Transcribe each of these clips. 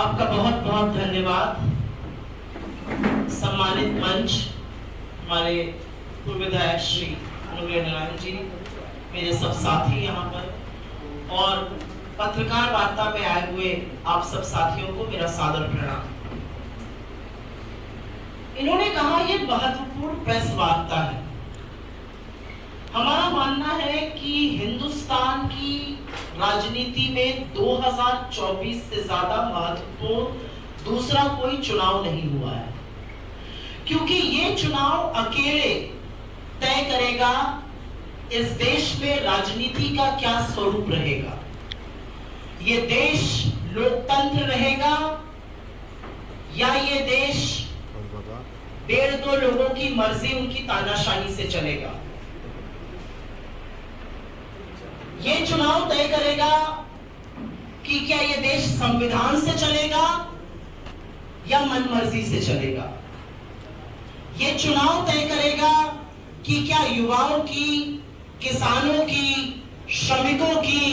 आपका बहुत बहुत धन्यवाद। सम्मानित मंच, हमारे पूर्व विधायक श्री अनुग्रह नारायण जी, मेरे सब साथी यहाँ पर और पत्रकार वार्ता में आए हुए आप सब साथियों को मेरा सादर प्रणाम। इन्होंने कहा यह महत्वपूर्ण प्रेस वार्ता है। हमारा मानना है कि हिंदुस्तान की राजनीति में 2024 से ज्यादा महत्वपूर्ण दूसरा कोई चुनाव नहीं हुआ है, क्योंकि ये चुनाव अकेले तय करेगा इस देश में राजनीति का क्या स्वरूप रहेगा। ये देश लोकतंत्र रहेगा या ये देश 1.5-2 लोगों की मर्जी उनकी तानाशाही से चलेगा। ये चुनाव तय करेगा कि क्या ये देश संविधान से चलेगा या मनमर्जी से चलेगा। ये चुनाव तय करेगा कि क्या युवाओं की, किसानों की, श्रमिकों की,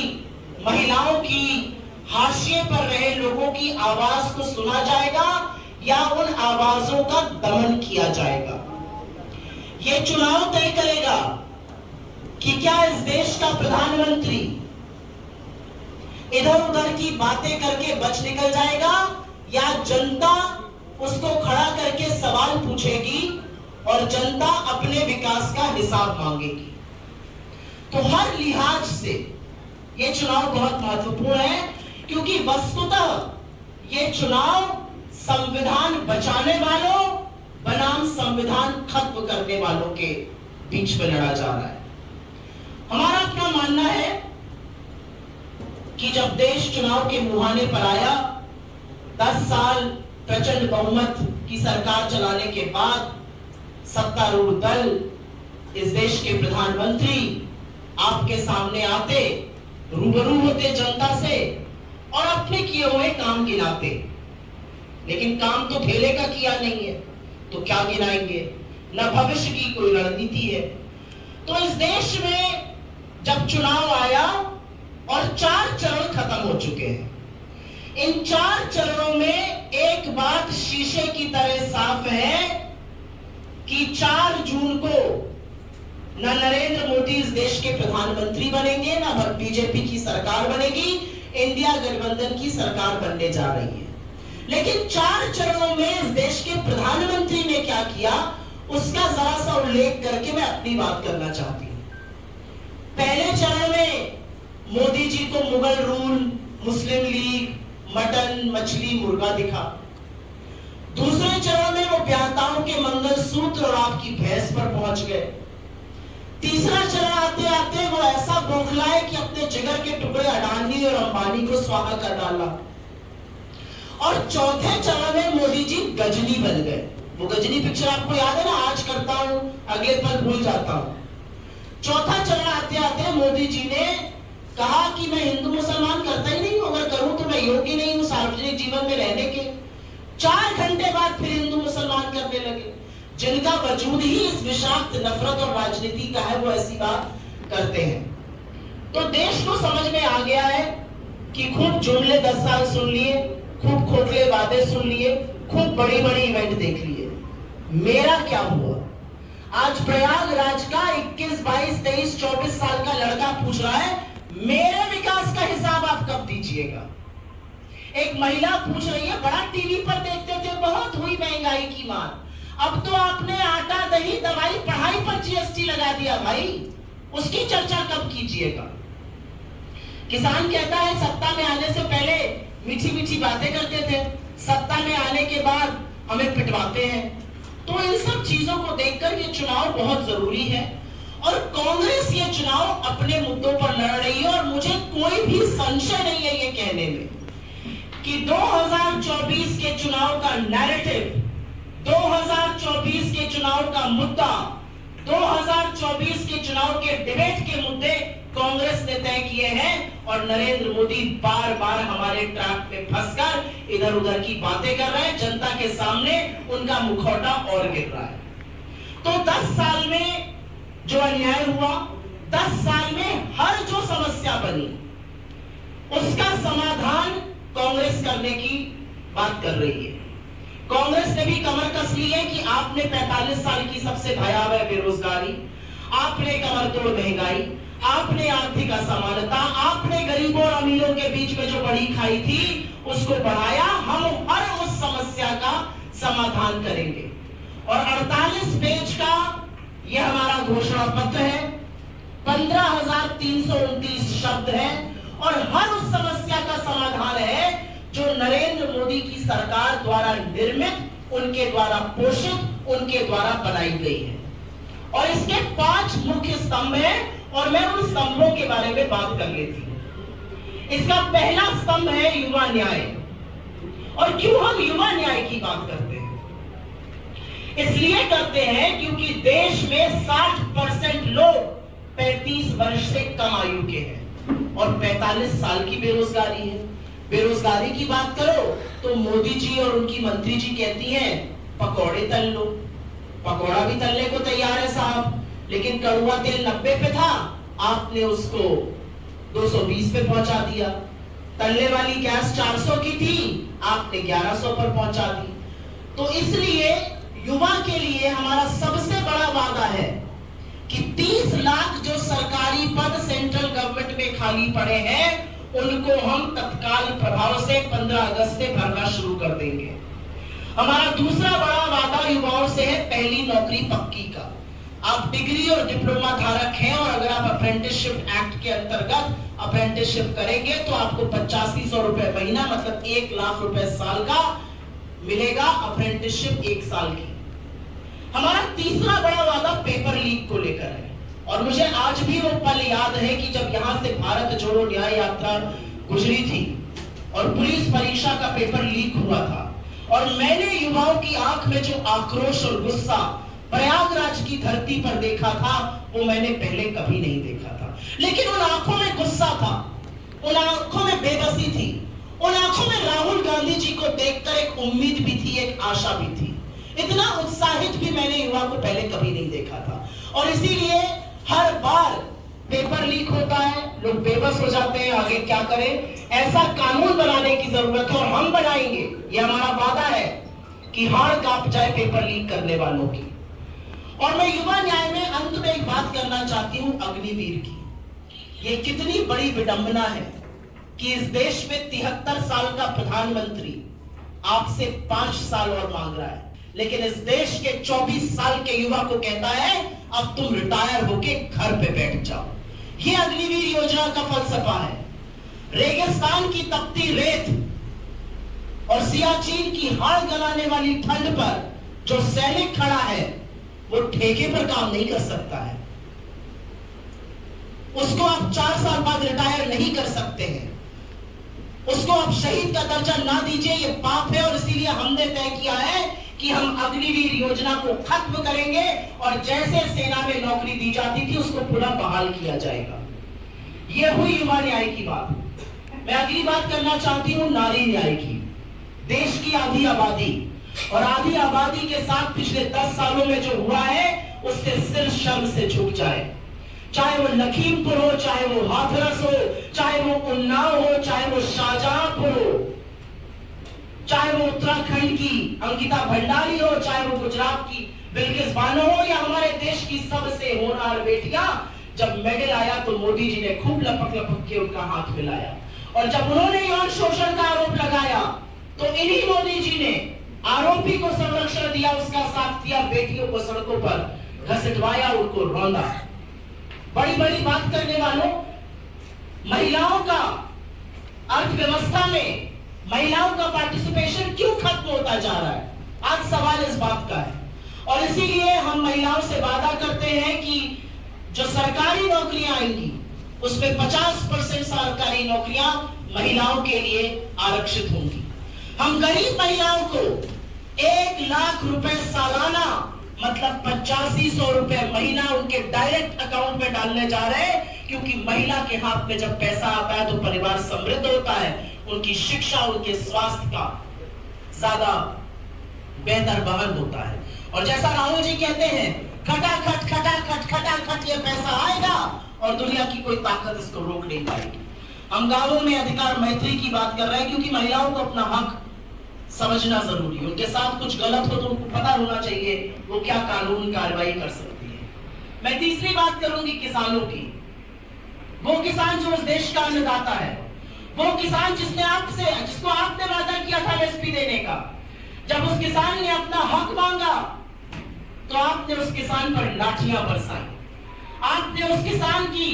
महिलाओं की, हाशिए पर रहे लोगों की आवाज को सुना जाएगा या उन आवाजों का दमन किया जाएगा। ये चुनाव तय करेगा कि क्या इस देश का प्रधानमंत्री इधर उधर की बातें करके बच निकल जाएगा या जनता उसको खड़ा करके सवाल पूछेगी और जनता अपने विकास का हिसाब मांगेगी। तो हर लिहाज से यह चुनाव बहुत महत्वपूर्ण है, क्योंकि वस्तुतः यह चुनाव संविधान बचाने वालों बनाम संविधान खत्म करने वालों के बीच में लड़ा जा रहा है। हमारा अपना मानना है कि जब देश चुनाव के मुहाने पर आया, 10 साल प्रचंड बहुमत की सरकार चलाने के बाद सत्तारूढ़ दल, इस देश के प्रधानमंत्री आपके सामने आते, रूबरू होते जनता से और अपने किए हुए काम गिनाते। लेकिन काम तो ढेले का किया नहीं है, तो क्या गिनाएंगे? न भविष्य की कोई रणनीति है। तो इस देश में जब चुनाव आया और 4 चरण खत्म हो चुके हैं, इन 4 चरणों में एक बात शीशे की तरह साफ है कि 4 जून को न नरेंद्र मोदी इस देश के प्रधानमंत्री बनेंगे, न बीजेपी की सरकार बनेगी, इंडिया गठबंधन की सरकार बनने जा रही है। लेकिन 4 चरणों में इस देश के प्रधानमंत्री ने क्या किया, उसका जरा सा उल्लेख करके मैं अपनी बात करना चाहती हूं। पहले चरण में मोदी जी को मुगल रूल, मुस्लिम लीग, मटन, मछली, मुर्गा दिखा। दूसरे चरण में वो ब्याहताओं के मंगलसूत्र और आपकी भैंस पर पहुंच गए। तीसरा चरण आते आते वो ऐसा बौखलाए कि अपने जिगर के टुकड़े अडानी और अंबानी को स्वाहा कर डाला। और चौथे चरण में मोदी जी गजनी बन गए। वो गजनी पिक्चर आपको याद है ना, आज करता हूं अगले पल भूल जाता हूं। चौथा चरण आते आते मोदी जी ने कहा कि मैं हिंदू मुसलमान करता ही नहीं हूं, अगर करूं तो मैं योग्य नहीं हूं सार्वजनिक जीवन में रहने के। 4 घंटे बाद फिर हिंदू मुसलमान करने लगे। जिनका वजूद ही इस विषाक्त नफरत और राजनीति का है, वो ऐसी बात करते हैं। तो देश को समझ में आ गया है कि खूब जुमले 10 साल सुन लिए, खूब खोखले वादे सुन लिए, खूब बड़ी बड़ी इवेंट देख लिए। मेरा क्या हुआ? आज प्रयागराज का 21, 22, 23, 24 साल का लड़का पूछ रहा है, मेरे विकास का हिसाब आप कब दीजिएगा? एक महिला पूछ रही है, बड़ा टीवी पर देखते थे, बहुत हुई महंगाई की मार, अब तो आपने आटा, दही, दवाई, पढ़ाई पर जीएसटी लगा दिया भाई, उसकी चर्चा कब कीजिएगा? किसान कहता है सत्ता में आने से पहले मीठी मीठी बातें करते थे, सत्ता में आने के बाद हमें पिटवाते हैं। तो इन सब चीजों को देखकर ये चुनाव बहुत जरूरी है और कांग्रेस ये चुनाव अपने मुद्दों पर लड़ रही है। और मुझे कोई भी संशय नहीं है ये कहने में कि 2024 के चुनाव का नैरेटिव, 2024 के चुनाव का मुद्दा, 2024 के चुनाव के डिबेट के मुद्दे कांग्रेस ने तय किए हैं और नरेंद्र मोदी बार बार हमारे ट्रैप में फंसकर इधर उधर की बातें कर रहे हैं। जनता के सामने उनका मुखौटा और गिर रहा है। तो 10 साल में जो अन्याय हुआ, 10 साल में हर जो समस्या बनी, उसका समाधान कांग्रेस करने की बात कर रही है। कांग्रेस ने भी कमर कस ली है कि आपने 45 साल की सबसे भयावह बेरोजगारी, आपने कमर तोड़ महंगाई, आपने आर्थिक असमानता, आपने गरीबों और अमीरों के बीच में जो बड़ी खाई थी उसको बढ़ाया। हम हर उस समस्या का समाधान करेंगे। और 48 पेज का यह हमारा घोषणा पत्र है, 15,329 शब्द है और हर उस समस्या का समाधान है जो नरेंद्र मोदी की सरकार द्वारा निर्मित, उनके द्वारा पोषित, उनके द्वारा बनाई गई है। और इसके 5 मुख्य स्तंभ हैं और मैं उन स्तंभों के बारे में बात कर लेती हूं। इसका पहला स्तंभ है युवा न्याय। और क्यों हम युवा न्याय की बात करते हैं? इसलिए करते हैं क्योंकि देश में 60% लोग 35 वर्ष से कम आयु के हैं और 45 साल की बेरोजगारी है। बेरोजगारी की बात करो तो मोदी जी और उनकी मंत्री जी कहती हैं पकौड़े तल लो। पकौड़ा भी तलने को तैयार है साहब, लेकिन कड़वा तेल 90 पे था, आपने उसको 220 पे पहुंचा दिया। तलने वाली गैस 400 की थी, आपने 1100 पर पहुंचा दी। तो इसलिए युवा के लिए हमारा सबसे बड़ा वादा है कि 30 लाख जो सरकारी पद सेंट्रल गवर्नमेंट में खाली पड़े हैं उनको हम तत्काल प्रभाव से 15 अगस्त से भरना शुरू कर देंगे। हमारा दूसरा बड़ा वादा युवाओं से है पहली नौकरी पक्की का। आप डिग्री और डिप्लोमा धारक हैं और अगर आप अप्रेंटिसशिप एक्ट के अंतर्गत अप्रेंटिसशिप करेंगे तो आपको 8500 रुपए महीना मतलब 1 लाख रुपए साल का मिलेगा अप्रेंटिसशिप 1 साल की। हमारा तीसरा बड़ा वादा पेपर लीक को लेकर है और मुझे आज भी वो पल याद है कि जब यहां से भारत जोड़ो न्याय यात्रा गुजरी थी और पुलिस परीक्षा का पेपर लीक हुआ था और मैंने युवाओं की आंख में जो आक्रोश और गुस्सा प्रयागराज की धरती पर देखा था वो मैंने पहले कभी नहीं देखा था। लेकिन उन आंखों में गुस्सा था, उन आंखों में बेबसी थी, उन आंखों में राहुल गांधी जी को देखकर एक उम्मीद भी थी, एक आशा भी थी। इतना उत्साहित भी मैंने युवा को पहले कभी नहीं देखा था। और इसीलिए हर बार पेपर लीक होता है, लोग बेबस हो जाते हैं, आगे क्या करें। ऐसा कानून बनाने की जरूरत है और हम बनाएंगे, ये हमारा वादा है कि हाड़ कांप जाए पेपर लीक करने वालों की। और मैं युवा न्याय में अंत में एक बात करना चाहती हूं अग्निवीर की। ये कितनी बड़ी विडंबना है कि इस देश में 73 साल का प्रधानमंत्री आपसे 5 साल और मांग रहा है, लेकिन इस देश के 24 साल के युवा को कहता है अब तुम रिटायर होके घर पे बैठ जाओ। ये अग्निवीर योजना का फलसफा है। रेगिस्तान की तपती रेत और सियाचिन की हाड़ गलाने वाली ठंड पर जो सैनिक खड़ा है वो ठेके पर काम नहीं कर सकता है। उसको आप 4 साल बाद रिटायर नहीं कर सकते हैं। उसको आप शहीद का दर्जा ना दीजिए, ये पाप है। और इसीलिए हमने तय किया है कि हम अग्निवीर योजना को खत्म करेंगे और जैसे सेना में नौकरी दी जाती थी उसको पुनः बहाल किया जाएगा। यह हुई युवा न्याय की बात। मैं अगली बात करना चाहती हूं नारी न्याय की। देश की आधी आबादी और आधी आबादी के साथ पिछले 10 सालों में जो हुआ है उससे सिर शर्म से झुक जाए। चाहे वो लखीमपुर हो, चाहे वो हाथरस हो, चाहे वो उन्नाव हो, चाहे वो शाहजहांपुर हो, चाहे वो उत्तराखंड की अंकिता भंडारी हो, चाहे वो गुजरात की बिल्किस बानो हो या हमारे देश की सबसे होनहार बेटियां। जब मेडल आया तो मोदी जी ने खूब लपक लपक के उनका हाथ मिलाया और जब उन्होंने यौन शोषण का आरोप लगाया तो इन्हीं मोदी जी ने आरोपी को संरक्षण दिया, उसका साथ दिया, बेटियों को सड़कों पर घसीटवाया, उनको रौंदा। बड़ी बड़ी बात करने वालों, महिलाओं का अर्थव्यवस्था में महिलाओं का पार्टिसिपेशन क्यों खत्म होता जा रहा है, आज सवाल इस बात का है। और इसीलिए हम महिलाओं से वादा करते हैं कि जो सरकारी नौकरियां आएंगी उसमें 50% सरकारी नौकरियां महिलाओं के लिए आरक्षित होंगी। हम गरीब महिलाओं को 1 लाख रुपए सालाना मतलब 8500 रुपए महीना उनके डायरेक्ट अकाउंट में डालने जा रहे हैं, क्योंकि महिला के हाथ में जब पैसा आता है तो परिवार समृद्ध होता है, उनकी शिक्षा, उनके स्वास्थ्य का ज्यादा बेहतर वहन होता है। और जैसा राहुल जी कहते हैं खटाखट खटाखट खटाखट ये पैसा आएगा और दुनिया की कोई ताकत इसको रोक नहीं पाएगी। हम गांवों में अधिकार मैत्री की बात कर रहे हैं क्योंकि महिलाओं को अपना हक समझना जरूरी है। उनके साथ कुछ गलत हो तो उनको पता होना चाहिए वो क्या कानूनी कार्रवाई कर सकती है। मैं तीसरी बात करूंगी किसानों की। वो किसान जो इस देश का अन्नदाता है, वो किसान जिसको आपने वादा किया था एमएसपी देने का, जब उस किसान ने अपना हक मांगा तो आपने उस किसान पर लाठियां बरसाई, आपने उस किसान की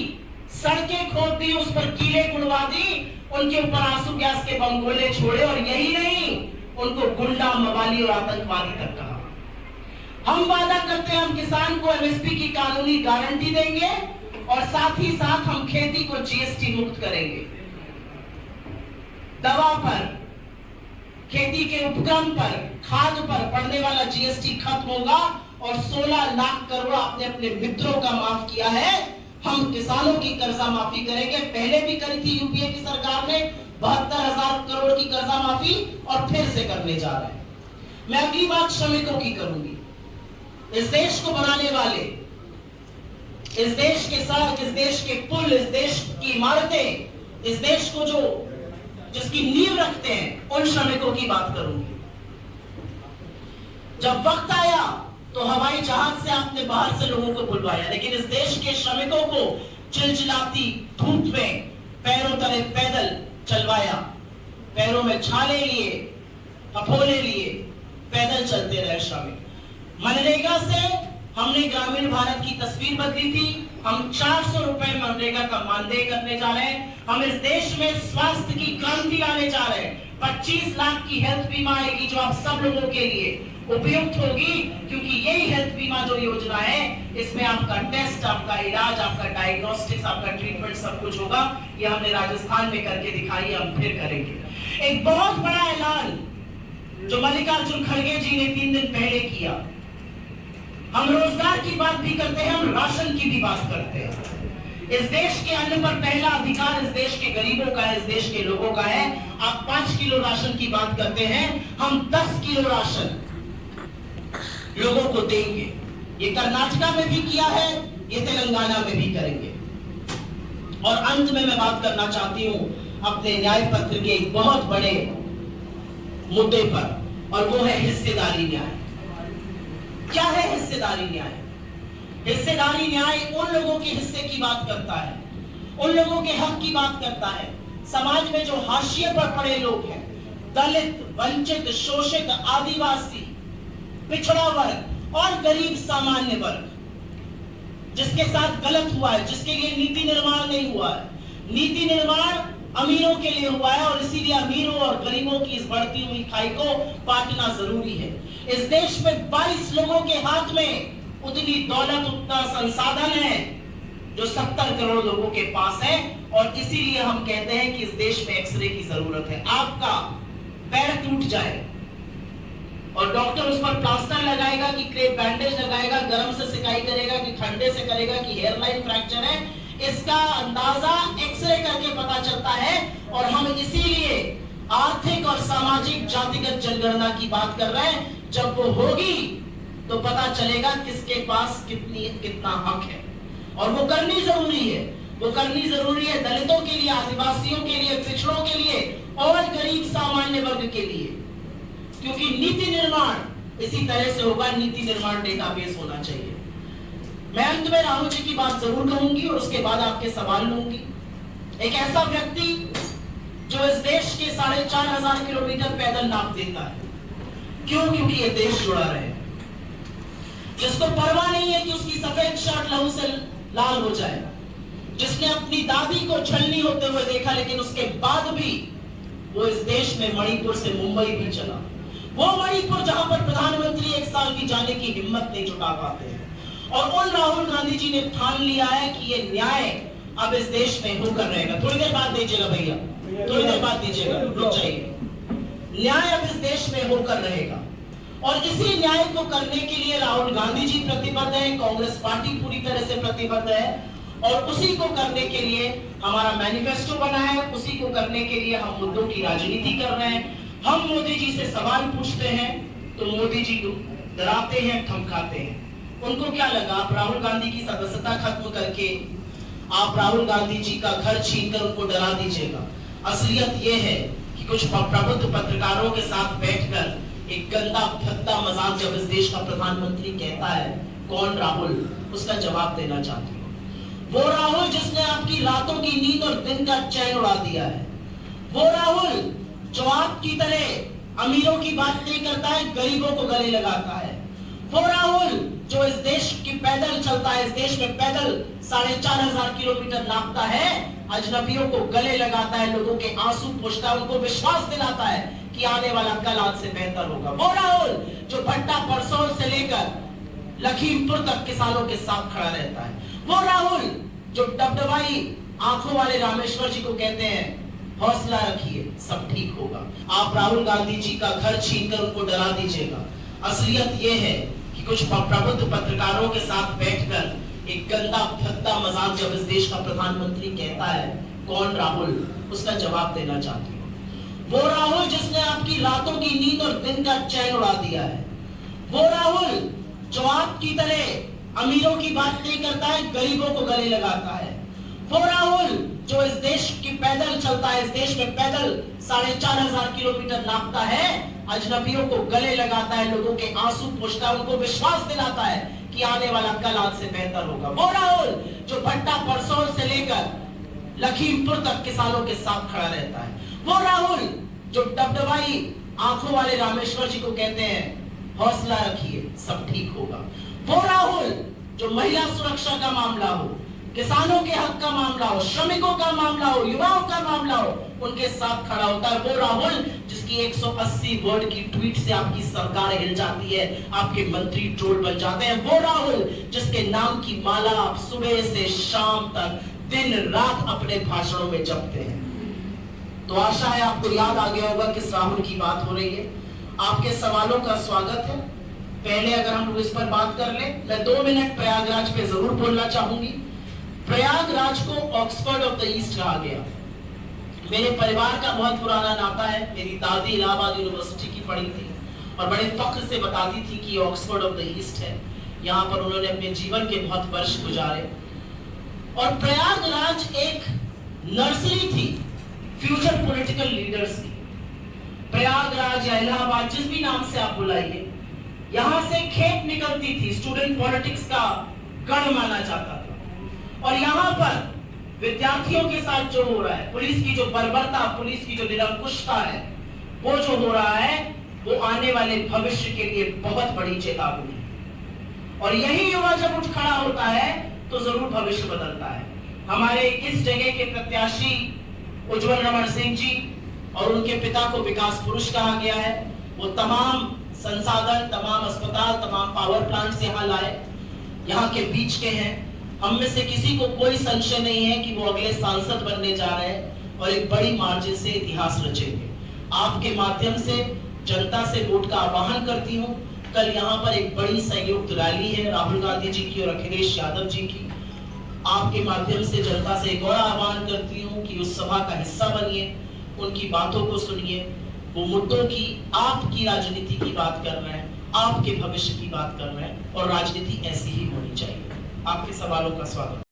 सड़कें खोद दी, उस पर कीले गुड़वा दी, उनके ऊपर आंसू गैस के बम गोले छोड़े, और यही नहीं, उनको गुंडा, मवाली और आतंकवादी तक कहा। हम वादा करते हैं हम किसान को एमएसपी की कानूनी गारंटी देंगे और साथ ही साथ हम खेती को जीएसटी मुक्त करेंगे। दवा पर, खेती के उपक्रम पर, खाद पर पड़ने वाला जीएसटी खत्म होगा और 16 लाख करोड़ आपने अपने मित्रों का माफ किया है। हम किसानों की कर्जा माफी करेंगे। पहले भी करी थी यूपीए की सरकार ने 72,000 करोड़ की कर्जा माफी, और फिर से करने जा रहे हैं। मैं अगली बात श्रमिकों की करूंगी। इस देश को बनाने वाले, इस देश के सड़क, इस देश के पुल, इस देश की इमारतें, इस देश को जिसकी नींव रखते हैं, उन श्रमिकों की बात करूंगी। जब वक्त आया तो हवाई जहाज से आपने बाहर से लोगों को बुलवाया, लेकिन इस देश के श्रमिकों को चिलचिलाती धूप में पैरों तले पैदल चलवाया, पैरों में छाले लिए, अफोले लिए, पैदल चलते रहे श्रमिक। मनरेगा से हमने ग्रामीण भारत की तस्वीर बदली थी। हम 400 रुपए मनरेगा का मानदेय करने जा रहे हैं। हम इस देश में स्वास्थ्य की क्रांति लाने जा रहे हैं। 25 लाख की हेल्थ बीमा आएगी जो आप सब लोगों के लिए उपयुक्त होगी, क्योंकि यही हेल्थ बीमा जो योजना है, इसमें आपका टेस्ट, आपका इलाज, आपका डायग्नोस्टिक्स, आपका ट्रीटमेंट सब कुछ होगा। ये हमने राजस्थान में करके दिखाई, हम फिर करेंगे। एक बहुत बड़ा ऐलान जो मल्लिकार्जुन खड़गे जी ने 3 दिन पहले किया। हम रोजगार की बात भी करते हैं, हम राशन की भी बात करते हैं। इस देश के अन्न पर पहला अधिकार इस देश के गरीबों का है, इस देश के लोगों का है। आप 5 किलो राशन की बात करते हैं, हम 10 किलो राशन लोगों को देंगे। ये कर्नाटका में भी किया है, ये तेलंगाना में भी करेंगे। और अंत में मैं बात करना चाहती हूं अपने न्याय पत्र के एक बहुत बड़े मुद्दे पर, और वो है हिस्सेदारी न्याय। क्या है हिस्सेदारी न्याय? हिस्सेदारी न्याय उन लोगों के हिस्से की बात करता है, उन लोगों के हक की बात करता है, समाज में जो हाशिए पर पड़े लोग हैं, दलित, वंचित, शोषित, आदिवासी, पिछड़ा वर्ग और गरीब सामान्य वर्ग, जिसके साथ गलत हुआ है, जिसके लिए नीति निर्माण नहीं हुआ है। नीति निर्माण अमीरों के लिए हुआ है, और इसीलिए अमीरों और गरीबों की इस बढ़ती हुई खाई को पाटना जरूरी है। इस देश में 22 लोगों के हाथ में उतनी दौलत, उतना संसाधन है जो 70 करोड़ लोगों के पास है, और इसीलिए हम कहते हैं कि इस देश में एक्सरे की जरूरत है। आपका पैर टूट जाए और डॉक्टर उस पर प्लास्टर लगाएगा कि क्रेप बैंडेज लगाएगा, गर्म से सिकाई करेगा कि ठंडे से करेगा कि हेयरलाइन फ्रैक्चर है, इसका अंदाजा एक्सरे करके पता चलता है। और हम इसीलिए आर्थिक और सामाजिक जातिगत जनगणना की बात कर रहे हैं। जब वो होगी तो पता चलेगा किसके पास कितना हक है, और वो करनी जरूरी है। वो करनी जरूरी है दलितों के लिए, आदिवासियों के लिए, पिछड़ों के लिए और गरीब सामान्य वर्ग के लिए, क्योंकि नीति निर्माण इसी तरह से होगा। नीति निर्माण डेटाबेस होना चाहिए। मैं अंत में राहुल जी की बात जरूर कहूंगी और उसके बाद आपके सवाल लूंगी। एक ऐसा व्यक्ति जो इस देश के 4,500 किलोमीटर पैदल नाप देता है, क्यों? क्योंकि ये देश जुड़ा रहे, जिसको परवाह नहीं है कि उसकी सफेद शर्ट लहू से लाल हो जाए, जिसने अपनी दादी को छलनी होते हुए देखा, लेकिन उसके बाद भी वो इस देश में मणिपुर से मुंबई भी चला। वो मणिपुर जहां पर प्रधानमंत्री 1 साल भी जाने की हिम्मत नहीं जुटा पाते हैं। और उन राहुल गांधी जी ने ठान लिया है कि ये न्याय अब इस देश में होकर रहेगा। थोड़ी देर बाद दीजिएगा भैया, थोड़ी देर बाद दीजिएगा, रुक जाइए। न्याय अब इस देश में होकर रहेगा, और इसी न्याय को करने के लिए राहुल गांधी जी प्रतिबद्ध है, कांग्रेस पार्टी पूरी तरह से प्रतिबद्ध है, और उसी को करने के लिए हमारा मैनिफेस्टो बना है। उसी को करने के लिए हम मुद्दों की राजनीति कर रहे हैं। हम मोदी जी से सवाल पूछते हैं तो मोदी जी डराते हैं, धमकाते हैं। उनको क्या लगा आप राहुल गांधी की सदस्यता खत्म करके आप राहुल गांधी जी का घर छीनकर उनको डरा दीजिएगा। असलियत यह है कि कि कुछ प्रबुद्ध पत्रकारों के साथ बैठकर एक गंदा भद्दा मजाक जब इस देश का प्रधानमंत्री कहता है, कौन राहुल, उसका जवाब देना चाहती हूँ। वो राहुल जिसने आपकी रातों की नींद और दिन का चैन उड़ा दिया है। वो राहुल जो आपकी तरह अमीरों की बात नहीं करता है, गरीबों को गले लगाता है। वो राहुल जो इस देश की पैदल चलता है, इस देश में पैदल 4,500 किलोमीटर नापता है, अजनबियों को गले लगाता है, लोगों के आंसू पोंछता है, उनको विश्वास दिलाता है कि आने वाला कल आज से बेहतर होगा। वो राहुल जो भट्टा परसौर से लेकर लखीमपुर तक किसानों के साथ खड़ा रहता है। वो राहुल जो डबडबाई आंखों वाले रामेश्वर जी को कहते हैं, हौसला रखिए, सब ठीक होगा। आप राहुल गांधी जी का घर छीनकर उनको डरा दीजिएगा। असलियत यह है कि कुछ प्रबुद्ध पत्रकारों के साथ बैठकर एक गंदा भद्दा मजाक जब इस देश का प्रधानमंत्री कहता है, कौन राहुल, उसका जवाब देना चाहती हूँ। वो राहुल जिसने आपकी रातों की नींद और दिन का चैन उड़ा दिया है। वो राहुल जो आपकी तरह अमीरों की बात नहीं करता है, गरीबों को गले लगाता है। वो राहुल जो इस देश की पैदल चलता है, इस देश में पैदल 4,500 किलोमीटर नापता है, अजनबियों को गले लगाता है, लोगों के आंसू पोंछता है, उनको विश्वास दिलाता है कि आने वाला कल आज से बेहतर होगा। वो राहुल जो भट्टा परसौर से लेकर लखीमपुर तक किसानों के साथ खड़ा रहता है। वो राहुल जो डबडबाई आंखों वाले रामेश्वर जी को कहते हैं, हौसला रखिए, सब ठीक होगा। वो राहुल जो महिला सुरक्षा का मामला हो, किसानों के हक का मामला हो, श्रमिकों का मामला हो, युवाओं का मामला हो, उनके साथ खड़ा होता है। वो राहुल जिसकी 180 वर्ड की ट्वीट से आपकी सरकार हिल जाती है, आपके मंत्री ट्रोल बन जाते हैं। वो राहुल जिसके नाम की माला आप सुबह से शाम तक दिन रात अपने भाषणों में जपते हैं। तो आशा है आपको याद आ गया होगा किस राहुल की बात हो रही है। आपके सवालों का स्वागत है। पहले अगर हम लोग इस पर बात कर ले, मैं 2 मिनट प्रयागराज पे जरूर बोलना चाहूंगी। प्रयागराज को ऑक्सफोर्ड ऑफ द ईस्ट कहा गया। मेरे परिवार का बहुत पुराना नाता है। मेरी दादी इलाहाबाद यूनिवर्सिटी की पढ़ी थी और बड़े फख्र से बताती थी कि ऑक्सफोर्ड ऑफ द ईस्ट है। यहाँ पर उन्होंने अपने जीवन के बहुत वर्ष गुजारे। और प्रयागराज एक नर्सरी थी फ्यूचर पॉलिटिकल लीडर्स की। प्रयागराज या इलाहाबाद, जिस भी नाम से आप बुलाइए, यहाँ से खेप निकलती थी। स्टूडेंट पॉलिटिक्स का गढ़ माना जाता था। और यहाँ पर विद्यार्थियों के साथ जो हो रहा है, पुलिस की जो बर्बरता, पुलिस की जो निरंकुशता है, वो जो हो रहा है, वो आने वाले भविष्य के लिए बहुत बड़ी चेतावनी है। और यही युवा जब उठ खड़ा होता है तो जरूर भविष्य बदलता है। हमारे इस जगह के प्रत्याशी उज्जवल रमण सिंह जी और उनके पिता को विकास पुरुष कहा गया है। वो तमाम संसाधन, तमाम अस्पताल, तमाम पावर प्लांट्स यहाँ लाए, यहाँ के बीच के हैं। हम में से किसी को कोई संशय नहीं है कि वो अगले सांसद बनने जा रहे हैं और एक बड़ी मार्जिन से इतिहास रचेंगे। आपके माध्यम से जनता से वोट का आह्वान करती हूँ। कल यहाँ पर एक बड़ी संयुक्त रैली है राहुल गांधी जी की और अखिलेश यादव जी की। आपके माध्यम से जनता से एक और आह्वान करती हूँ कि उस सभा का हिस्सा बनिए, उनकी बातों को सुनिए। वो मुद्दों की, आपकी राजनीति की बात कर रहे हैं, आपके भविष्य की बात कर रहे हैं और राजनीति ऐसी ही होनी चाहिए। आपके सवालों का स्वागत।